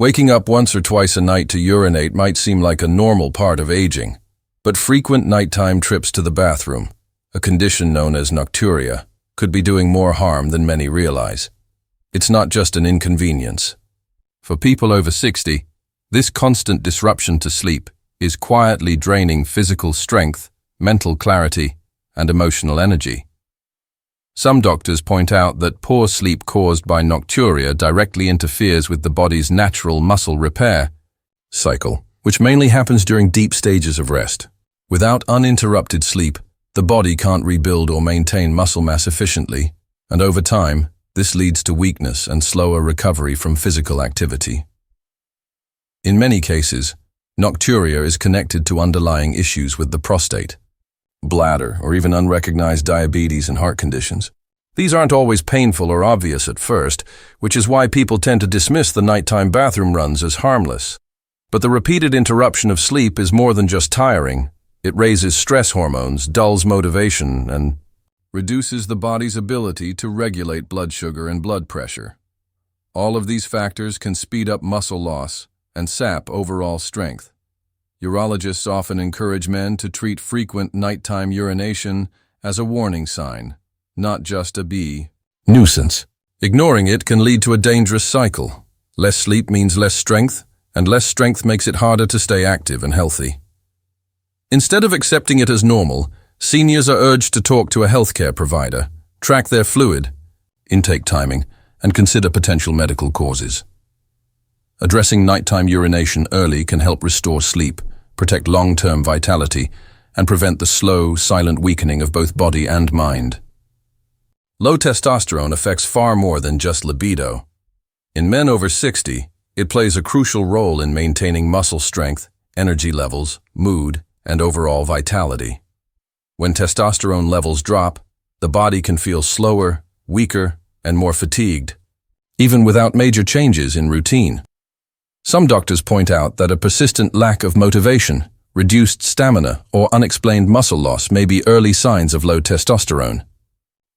Waking up once or twice a night to urinate might seem like a normal part of aging, but frequent nighttime trips to the bathroom, a condition known as nocturia, could be doing more harm than many realize. It's not just an inconvenience. For people over 60, this constant disruption to sleep is quietly draining physical strength, mental clarity, and emotional energy. Some doctors point out that poor sleep caused by nocturia directly interferes with the body's natural muscle repair cycle, which mainly happens during deep stages of rest. Without uninterrupted sleep, the body can't rebuild or maintain muscle mass efficiently, and over time, this leads to weakness and slower recovery from physical activity. In many cases, nocturia is connected to underlying issues with the prostate, bladder, or even unrecognized diabetes and heart conditions. These aren't always painful or obvious at first, which is why people tend to dismiss the nighttime bathroom runs as harmless. But the repeated interruption of sleep is more than just tiring. It raises stress hormones, dulls motivation, and reduces the body's ability to regulate blood sugar and blood pressure. All of these factors can speed up muscle loss and sap overall strength. Urologists often encourage men to treat frequent nighttime urination as a warning sign, not just a nuisance. Ignoring it can lead to a dangerous cycle. Less sleep means less strength, and less strength makes it harder to stay active and healthy. Instead of accepting it as normal, seniors are urged to talk to a healthcare provider, track their fluid intake timing, and consider potential medical causes. Addressing nighttime urination early can help restore sleep, protect long-term vitality, and prevent the slow, silent weakening of both body and mind. Low testosterone affects far more than just libido. In men over 60, it plays a crucial role in maintaining muscle strength, energy levels, mood, and overall vitality. When testosterone levels drop, the body can feel slower, weaker, and more fatigued, even without major changes in routine. Some doctors point out that a persistent lack of motivation, reduced stamina, or unexplained muscle loss may be early signs of low testosterone.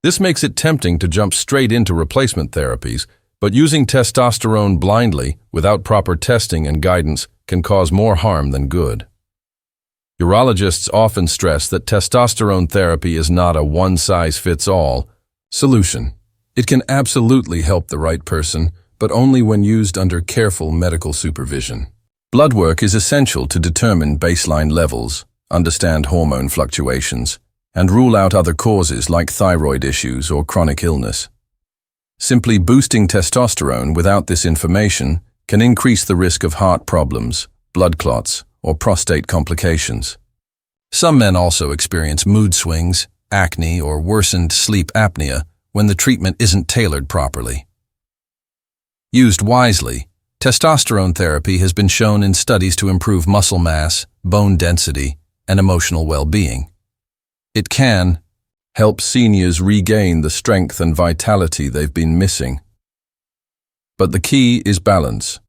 This makes it tempting to jump straight into replacement therapies, but using testosterone blindly, without proper testing and guidance, can cause more harm than good. Urologists often stress that testosterone therapy is not a one-size-fits-all solution. It can absolutely help the right person, but only when used under careful medical supervision. Blood work is essential to determine baseline levels, understand hormone fluctuations, and rule out other causes like thyroid issues or chronic illness. Simply boosting testosterone without this information can increase the risk of heart problems, blood clots, or prostate complications. Some men also experience mood swings, acne, or worsened sleep apnea when the treatment isn't tailored properly. Used wisely, testosterone therapy has been shown in studies to improve muscle mass, bone density, and emotional well-being. It can help seniors regain the strength and vitality they've been missing. But the key is balance.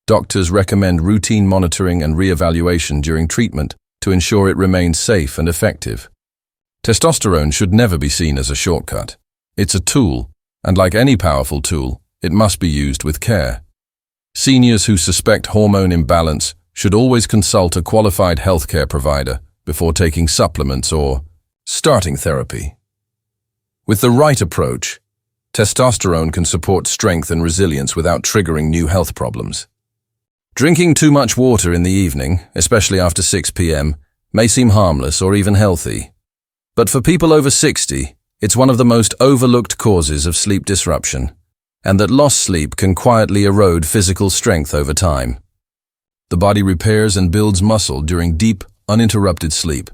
Doctors recommend routine monitoring and reevaluation during treatment to ensure it remains safe and effective. Testosterone should never be seen as a shortcut. It's a tool, and like any powerful tool, it must be used with care. Seniors who suspect hormone imbalance should always consult a qualified healthcare provider before taking supplements or starting therapy. With the right approach, testosterone can support strength and resilience without triggering new health problems. Drinking too much water in the evening, especially after 6 p.m., may seem harmless or even healthy. But for people over 60, it's one of the most overlooked causes of sleep disruption, and that lost sleep can quietly erode physical strength over time. The body repairs and builds muscle during deep, uninterrupted sleep.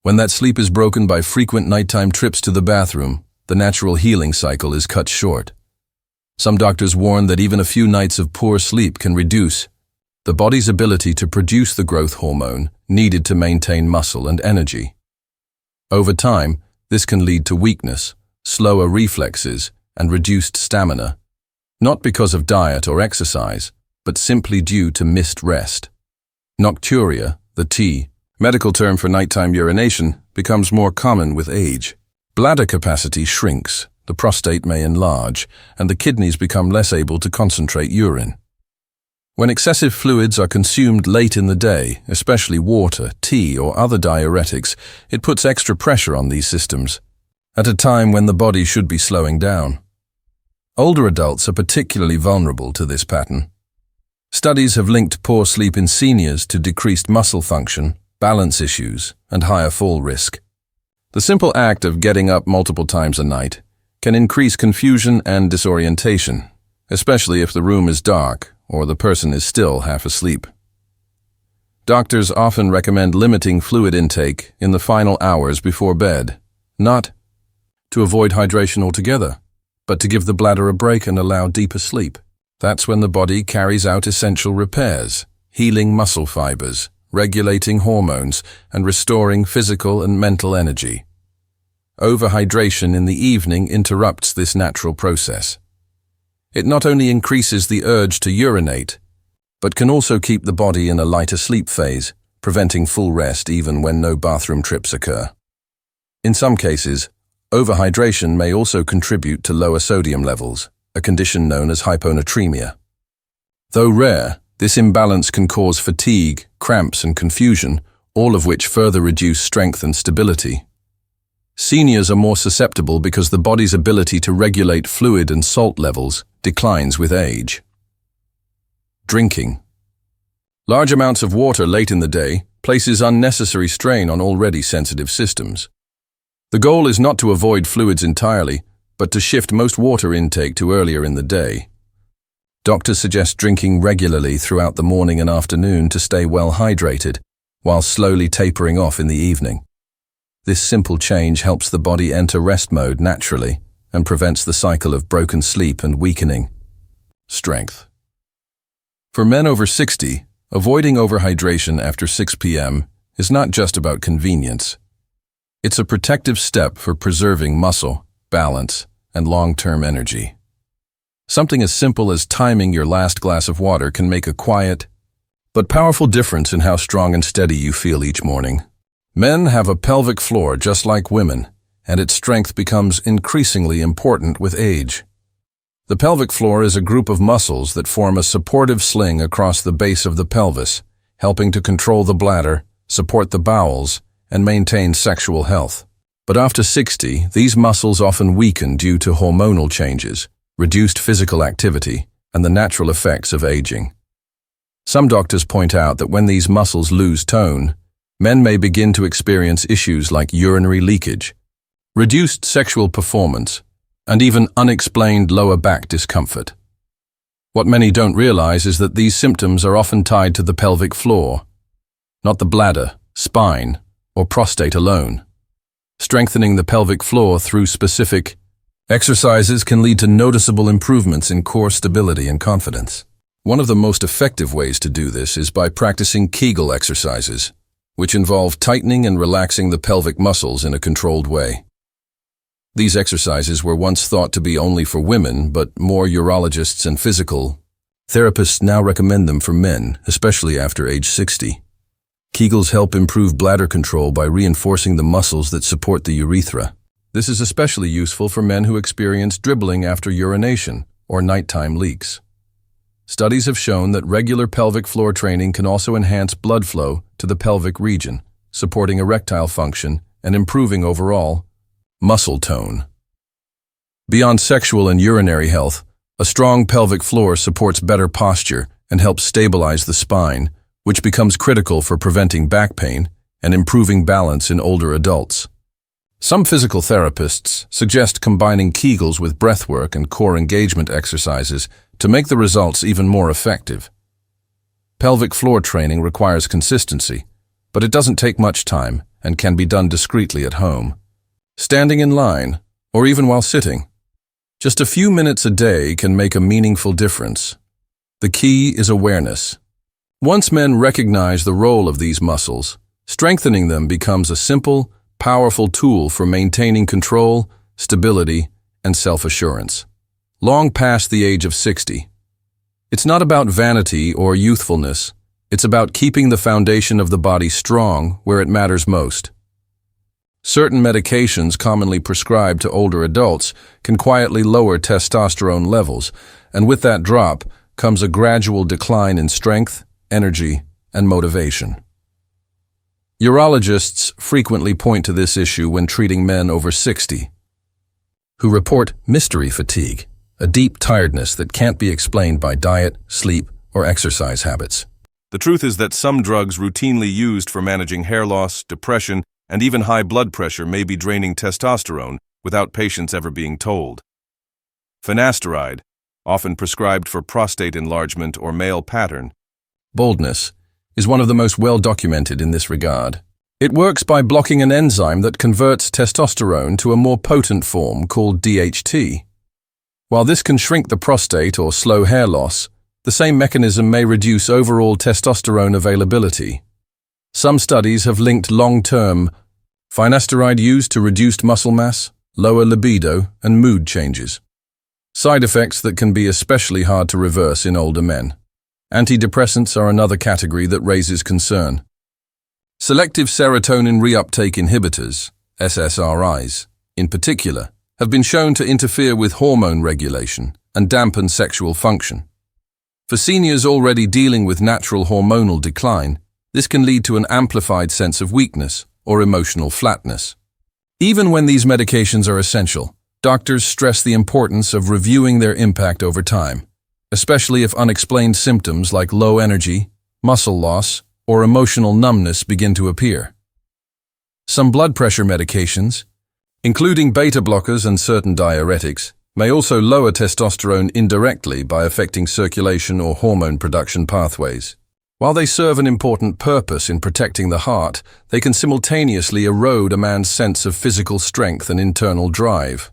When that sleep is broken by frequent nighttime trips to the bathroom, the natural healing cycle is cut short. Some doctors warn that even a few nights of poor sleep can reduce the body's ability to produce the growth hormone needed to maintain muscle and energy. Over time, this can lead to weakness, slower reflexes, and reduced stamina, not because of diet or exercise, but simply due to missed rest. Nocturia, the medical term for nighttime urination, becomes more common with age. Bladder capacity shrinks, the prostate may enlarge, and the kidneys become less able to concentrate urine. When excessive fluids are consumed late in the day, especially water, tea, or other diuretics, it puts extra pressure on these systems, at a time when the body should be slowing down. Older adults are particularly vulnerable to this pattern. Studies have linked poor sleep in seniors to decreased muscle function, balance issues, and higher fall risk. The simple act of getting up multiple times a night can increase confusion and disorientation, especially if the room is dark or the person is still half asleep. Doctors often recommend limiting fluid intake in the final hours before bed, not to avoid hydration altogether, but to give the bladder a break and allow deeper sleep. That's when the body carries out essential repairs, healing muscle fibers, regulating hormones, and restoring physical and mental energy. Overhydration in the evening interrupts this natural process. It not only increases the urge to urinate, but can also keep the body in a lighter sleep phase, preventing full rest even when no bathroom trips occur. In some cases, overhydration may also contribute to lower sodium levels, a condition known as hyponatremia. Though rare, this imbalance can cause fatigue, cramps, and confusion, all of which further reduce strength and stability. Seniors are more susceptible because the body's ability to regulate fluid and salt levels declines with age. Drinking. Large amounts of water late in the day places unnecessary strain on already sensitive systems. The goal is not to avoid fluids entirely, but to shift most water intake to earlier in the day. Doctors suggest drinking regularly throughout the morning and afternoon to stay well hydrated, while slowly tapering off in the evening. This simple change helps the body enter rest mode naturally and prevents the cycle of broken sleep and weakening. Strength. For men over 60, avoiding overhydration after 6 p.m. is not just about convenience. It's a protective step for preserving muscle, balance, and long-term energy. Something as simple as timing your last glass of water can make a quiet but powerful difference in how strong and steady you feel each morning. Men have a pelvic floor just like women, and its strength becomes increasingly important with age. The pelvic floor is a group of muscles that form a supportive sling across the base of the pelvis, helping to control the bladder, support the bowels, and maintain sexual health. But after 60, these muscles often weaken due to hormonal changes, reduced physical activity, and the natural effects of aging. Some doctors point out that when these muscles lose tone, men may begin to experience issues like urinary leakage, reduced sexual performance, and even unexplained lower back discomfort. What many don't realize is that these symptoms are often tied to the pelvic floor, not the bladder, spine, or prostate alone. Strengthening the pelvic floor through specific exercises can lead to noticeable improvements in core stability and confidence. One of the most effective ways to do this is by practicing Kegel exercises, which involve tightening and relaxing the pelvic muscles in a controlled way. These exercises were once thought to be only for women, but more urologists and physical therapists now recommend them for men, especially after age 60. Kegels help improve bladder control by reinforcing the muscles that support the urethra. This is especially useful for men who experience dribbling after urination or nighttime leaks. Studies have shown that regular pelvic floor training can also enhance blood flow to the pelvic region, supporting erectile function and improving overall muscle tone. Beyond sexual and urinary health, a strong pelvic floor supports better posture and helps stabilize the spine, which becomes critical for preventing back pain and improving balance in older adults. Some physical therapists suggest combining Kegels with breathwork and core engagement exercises to make the results even more effective. Pelvic floor training requires consistency, but it doesn't take much time and can be done discreetly at home. Standing in line, or even while sitting, just a few minutes a day can make a meaningful difference. The key is awareness. Once men recognize the role of these muscles, strengthening them becomes a simple, powerful tool for maintaining control, stability, and self-assurance. Long past the age of 60. It's not about vanity or youthfulness. It's about keeping the foundation of the body strong where it matters most. Certain medications commonly prescribed to older adults can quietly lower testosterone levels, and with that drop, comes a gradual decline in strength, energy, and motivation. Urologists frequently point to this issue when treating men over 60, who report mystery fatigue, a deep tiredness that can't be explained by diet, sleep, or exercise habits. The truth is that some drugs routinely used for managing hair loss, depression, and even high blood pressure may be draining testosterone without patients ever being told. Finasteride, often prescribed for prostate enlargement or male pattern baldness, is one of the most well documented in this regard. It works by blocking an enzyme that converts testosterone to a more potent form called DHT. While this can shrink the prostate or slow hair loss, the same mechanism may reduce overall testosterone availability. Some studies have linked long-term finasteride use to reduced muscle mass, lower libido, and mood changes. Side effects that can be especially hard to reverse in older men. Antidepressants are another category that raises concern. Selective serotonin reuptake inhibitors, SSRIs, in particular, have been shown to interfere with hormone regulation and dampen sexual function. For seniors already dealing with natural hormonal decline, this can lead to an amplified sense of weakness or emotional flatness. Even when these medications are essential, doctors stress the importance of reviewing their impact over time, especially if unexplained symptoms like low energy, muscle loss, or emotional numbness begin to appear. Some blood pressure medications, including beta blockers and certain diuretics, may also lower testosterone indirectly by affecting circulation or hormone production pathways. While they serve an important purpose in protecting the heart, they can simultaneously erode a man's sense of physical strength and internal drive.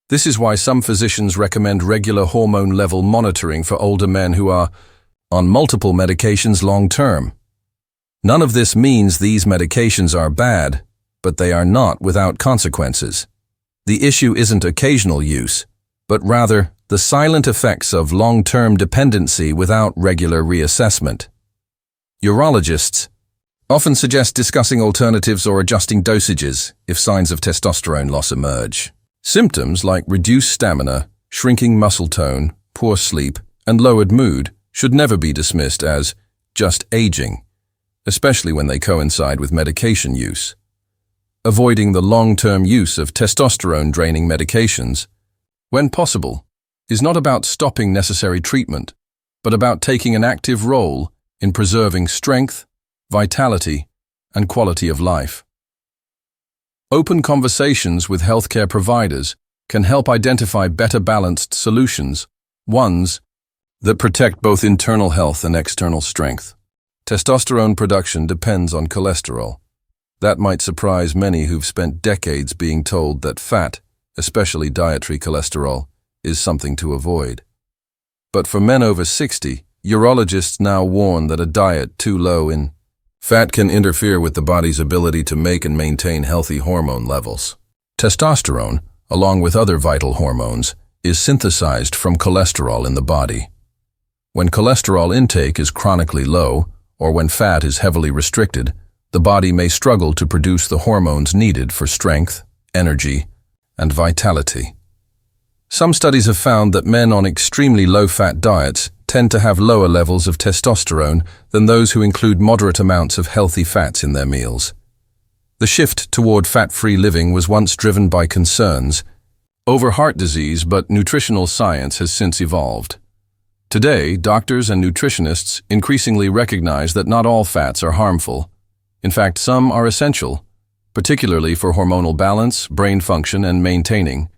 This is why some physicians recommend regular hormone level monitoring for older men who are on multiple medications long-term. None of this means these medications are bad, but they are not without consequences. The issue isn't occasional use, but rather the silent effects of long-term dependency without regular reassessment. Urologists often suggest discussing alternatives or adjusting dosages if signs of testosterone loss emerge. Symptoms like reduced stamina, shrinking muscle tone, poor sleep, and lowered mood should never be dismissed as just aging, especially when they coincide with medication use. Avoiding the long-term use of testosterone-draining medications, when possible, is not about stopping necessary treatment, but about taking an active role in preserving strength, vitality, and quality of life. Open conversations with healthcare providers can help identify better balanced solutions, ones that protect both internal health and external strength. Testosterone production depends on cholesterol. That might surprise many who've spent decades being told that fat, especially dietary cholesterol, is something to avoid. But for men over 60, urologists now warn that a diet too low in fat can interfere with the body's ability to make and maintain healthy hormone levels. Testosterone, along with other vital hormones, is synthesized from cholesterol in the body. When cholesterol intake is chronically low, or when fat is heavily restricted, the body may struggle to produce the hormones needed for strength, energy, and vitality. Some studies have found that men on extremely low-fat diets tend to have lower levels of testosterone than those who include moderate amounts of healthy fats in their meals. The shift toward fat-free living was once driven by concerns over heart disease, but nutritional science has since evolved. Today, doctors and nutritionists increasingly recognize that not all fats are harmful. In fact, some are essential, particularly for hormonal balance, brain function, and maintaining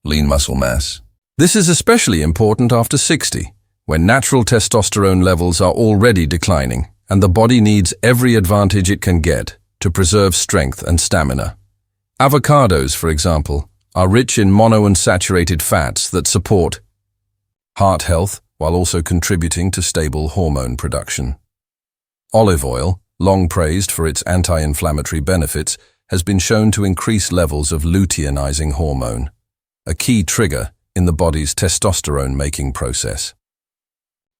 lean muscle mass. This is especially important after 60, when natural testosterone levels are already declining, and the body needs every advantage it can get to preserve strength and stamina. Avocados, for example, are rich in monounsaturated fats that support heart health while also contributing to stable hormone production. Olive oil, long praised for its anti-inflammatory benefits, has been shown to increase levels of luteinizing hormone, a key trigger in the body's testosterone-making process.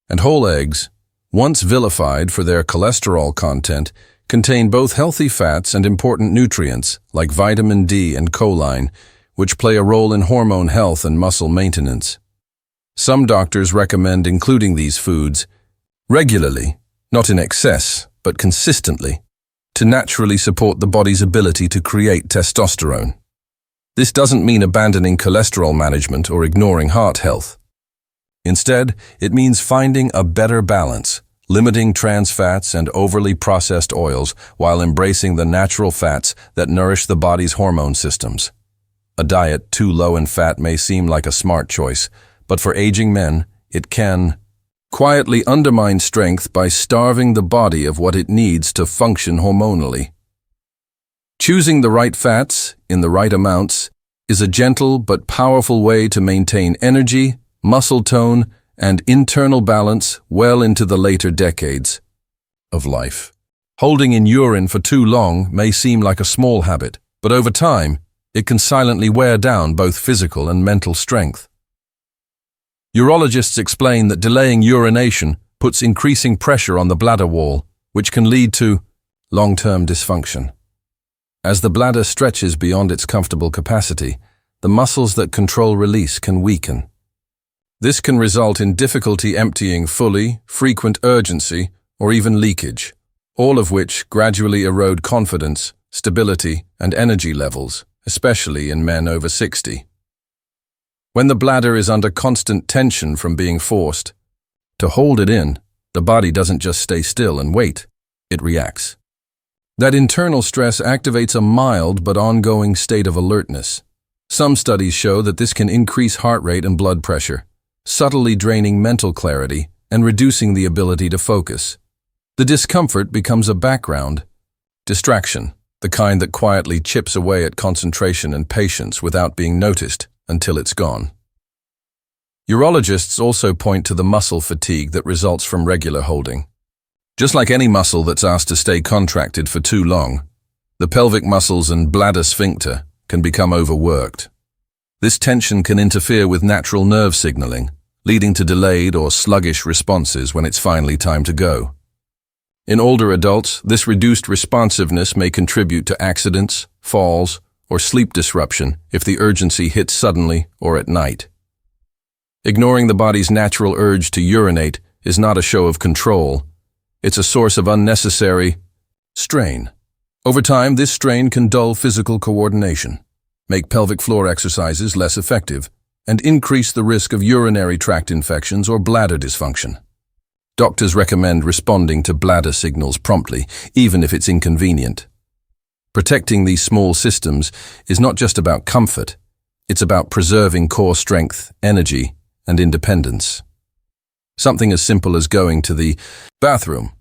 And whole eggs, once vilified for their cholesterol content, contain both healthy fats and important nutrients like vitamin D and choline, which play a role in hormone health and muscle maintenance. Some doctors recommend including these foods regularly, not in excess, but consistently, to naturally support the body's ability to create testosterone. This doesn't mean abandoning cholesterol management or ignoring heart health. Instead, it means finding a better balance, limiting trans fats and overly processed oils while embracing the natural fats that nourish the body's hormone systems. A diet too low in fat may seem like a smart choice, but for aging men, it can quietly undermine strength by starving the body of what it needs to function hormonally. Choosing the right fats, in the right amounts, is a gentle but powerful way to maintain energy, muscle tone, and internal balance well into the later decades of life. Holding in urine for too long may seem like a small habit, but over time, it can silently wear down both physical and mental strength. Urologists explain that delaying urination puts increasing pressure on the bladder wall, which can lead to long-term dysfunction. As the bladder stretches beyond its comfortable capacity, the muscles that control release can weaken. This can result in difficulty emptying fully, frequent urgency, or even leakage, all of which gradually erode confidence, stability, and energy levels, especially in men over 60. When the bladder is under constant tension from being forced to hold it in, the body doesn't just stay still and wait, it reacts. That internal stress activates a mild but ongoing state of alertness. Some studies show that this can increase heart rate and blood pressure, subtly draining mental clarity and reducing the ability to focus. The discomfort becomes a background distraction, the kind that quietly chips away at concentration and patience without being noticed until it's gone. Urologists also point to the muscle fatigue that results from regular holding. Just like any muscle that's asked to stay contracted for too long, the pelvic muscles and bladder sphincter can become overworked. This tension can interfere with natural nerve signaling, leading to delayed or sluggish responses when it's finally time to go. In older adults, this reduced responsiveness may contribute to accidents, falls, or sleep disruption if the urgency hits suddenly or at night. Ignoring the body's natural urge to urinate is not a show of control. It's a source of unnecessary strain. Over time, this strain can dull physical coordination, make pelvic floor exercises less effective, and increase the risk of urinary tract infections or bladder dysfunction. Doctors recommend responding to bladder signals promptly, even if it's inconvenient. Protecting these small systems is not just about comfort, it's about preserving core strength, energy, and independence. Something as simple as going to the bathroom,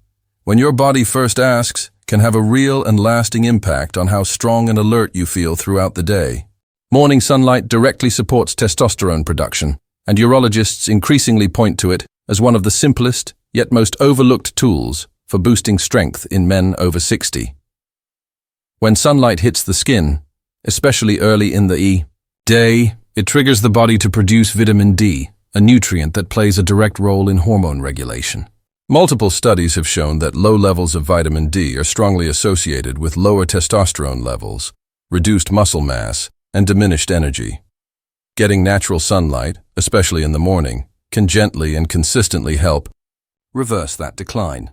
when your body first asks, can have a real and lasting impact on how strong and alert you feel throughout the day. Morning sunlight directly supports testosterone production, and urologists increasingly point to it as one of the simplest, yet most overlooked tools for boosting strength in men over 60. When sunlight hits the skin, especially early in the day, it triggers the body to produce vitamin D, a nutrient that plays a direct role in hormone regulation. Multiple studies have shown that low levels of vitamin D are strongly associated with lower testosterone levels, reduced muscle mass, and diminished energy. Getting natural sunlight, especially in the morning, can gently and consistently help reverse that decline.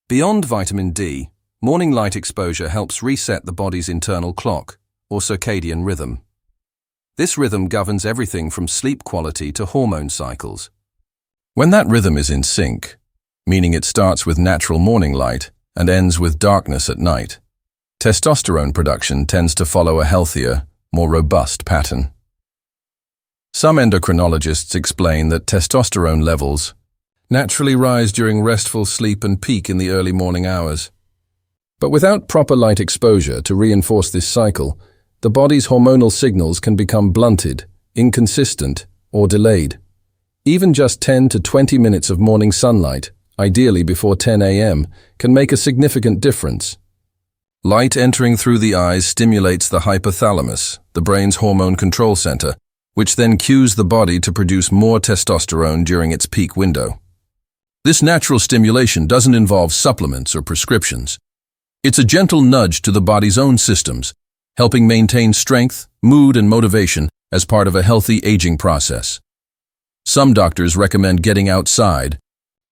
Beyond vitamin D, morning light exposure helps reset the body's internal clock, or circadian rhythm. This rhythm governs everything from sleep quality to hormone cycles. When that rhythm is in sync, meaning it starts with natural morning light and ends with darkness at night, testosterone production tends to follow a healthier, more robust pattern. Some endocrinologists explain that testosterone levels naturally rise during restful sleep and peak in the early morning hours. But without proper light exposure to reinforce this cycle, the body's hormonal signals can become blunted, inconsistent, or delayed. Even just 10 to 20 minutes of morning sunlight, ideally before 10 a.m., can make a significant difference. Light entering through the eyes stimulates the hypothalamus, the brain's hormone control center, which then cues the body to produce more testosterone during its peak window. This natural stimulation doesn't involve supplements or prescriptions. It's a gentle nudge to the body's own systems, helping maintain strength, mood, and motivation as part of a healthy aging process. Some doctors recommend getting outside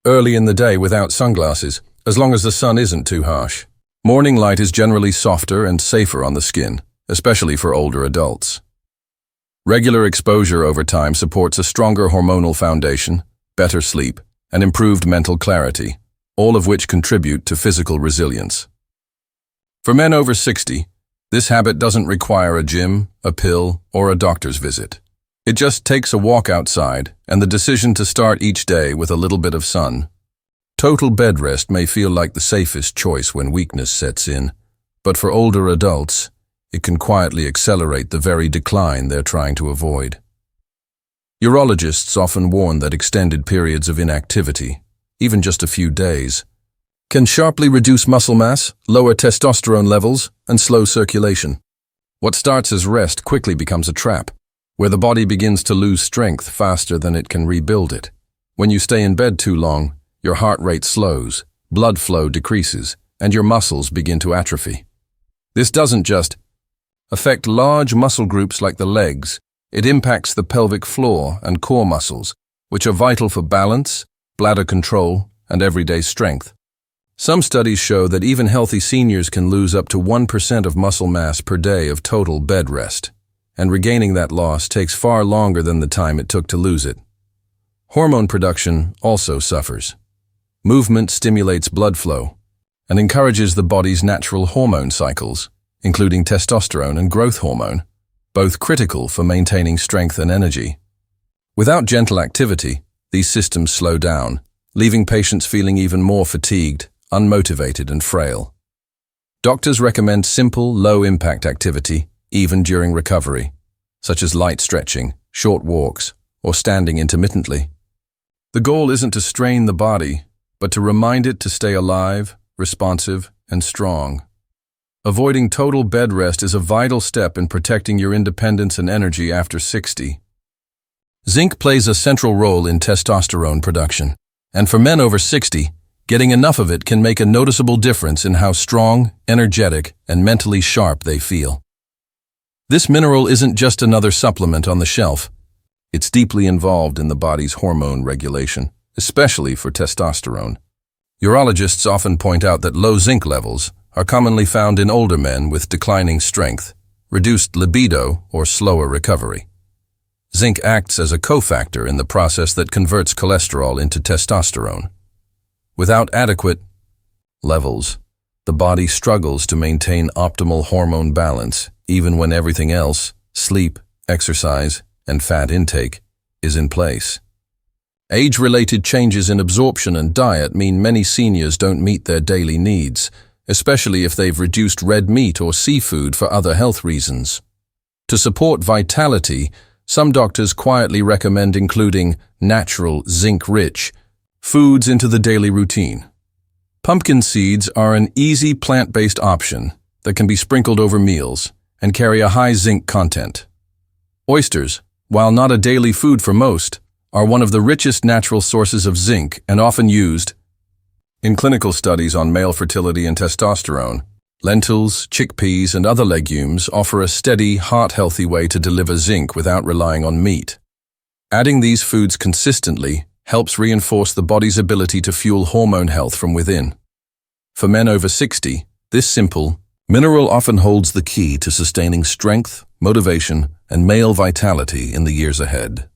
early in the day without sunglasses, as long as the sun isn't too harsh. Morning light is generally softer and safer on the skin, especially for older adults. Regular exposure over time supports a stronger hormonal foundation, better sleep, and improved mental clarity, all of which contribute to physical resilience. For men over 60, this habit doesn't require a gym, a pill, or a doctor's visit. It just takes a walk outside and the decision to start each day with a little bit of sun. Total bed rest may feel like the safest choice when weakness sets in, but for older adults, it can quietly accelerate the very decline they're trying to avoid. Urologists often warn that extended periods of inactivity, even just a few days, can sharply reduce muscle mass, lower testosterone levels, and slow circulation. What starts as rest quickly becomes a trap, where the body begins to lose strength faster than it can rebuild it. When you stay in bed too long, your heart rate slows, blood flow decreases, and your muscles begin to atrophy. This doesn't just affect large muscle groups like the legs, it impacts the pelvic floor and core muscles, which are vital for balance, bladder control, and everyday strength. Some studies show that even healthy seniors can lose up to 1% of muscle mass per day of total bed rest, and regaining that loss takes far longer than the time it took to lose it. Hormone production also suffers. Movement stimulates blood flow and encourages the body's natural hormone cycles, including testosterone and growth hormone, both critical for maintaining strength and energy. Without gentle activity, these systems slow down, leaving patients feeling even more fatigued, unmotivated, and frail. Doctors recommend simple, low-impact activity, even during recovery, such as light stretching, short walks, or standing intermittently. The goal isn't to strain the body, but to remind it to stay alive, responsive, and strong. Avoiding total bed rest is a vital step in protecting your independence and energy after 60. Zinc plays a central role in testosterone production, and for men over 60, getting enough of it can make a noticeable difference in how strong, energetic, and mentally sharp they feel. This mineral isn't just another supplement on the shelf. It's deeply involved in the body's hormone regulation, especially for testosterone. Urologists often point out that low zinc levels are commonly found in older men with declining strength, reduced libido, or slower recovery. Zinc acts as a cofactor in the process that converts cholesterol into testosterone. Without adequate levels, the body struggles to maintain optimal hormone balance, even when everything else, sleep, exercise, and fat intake, is in place. Age-related changes in absorption and diet mean many seniors don't meet their daily needs, especially if they've reduced red meat or seafood for other health reasons. To support vitality, some doctors quietly recommend including natural, zinc-rich foods into the daily routine. Pumpkin seeds are an easy plant-based option that can be sprinkled over meals and carry a high zinc content. Oysters, while not a daily food for most, are one of the richest natural sources of zinc and often used in clinical studies on male fertility and testosterone. Lentils, chickpeas, and other legumes offer a steady, heart-healthy way to deliver zinc without relying on meat. Adding these foods consistently helps reinforce the body's ability to fuel hormone health from within. For men over 60, this simple mineral often holds the key to sustaining strength, motivation, and male vitality in the years ahead.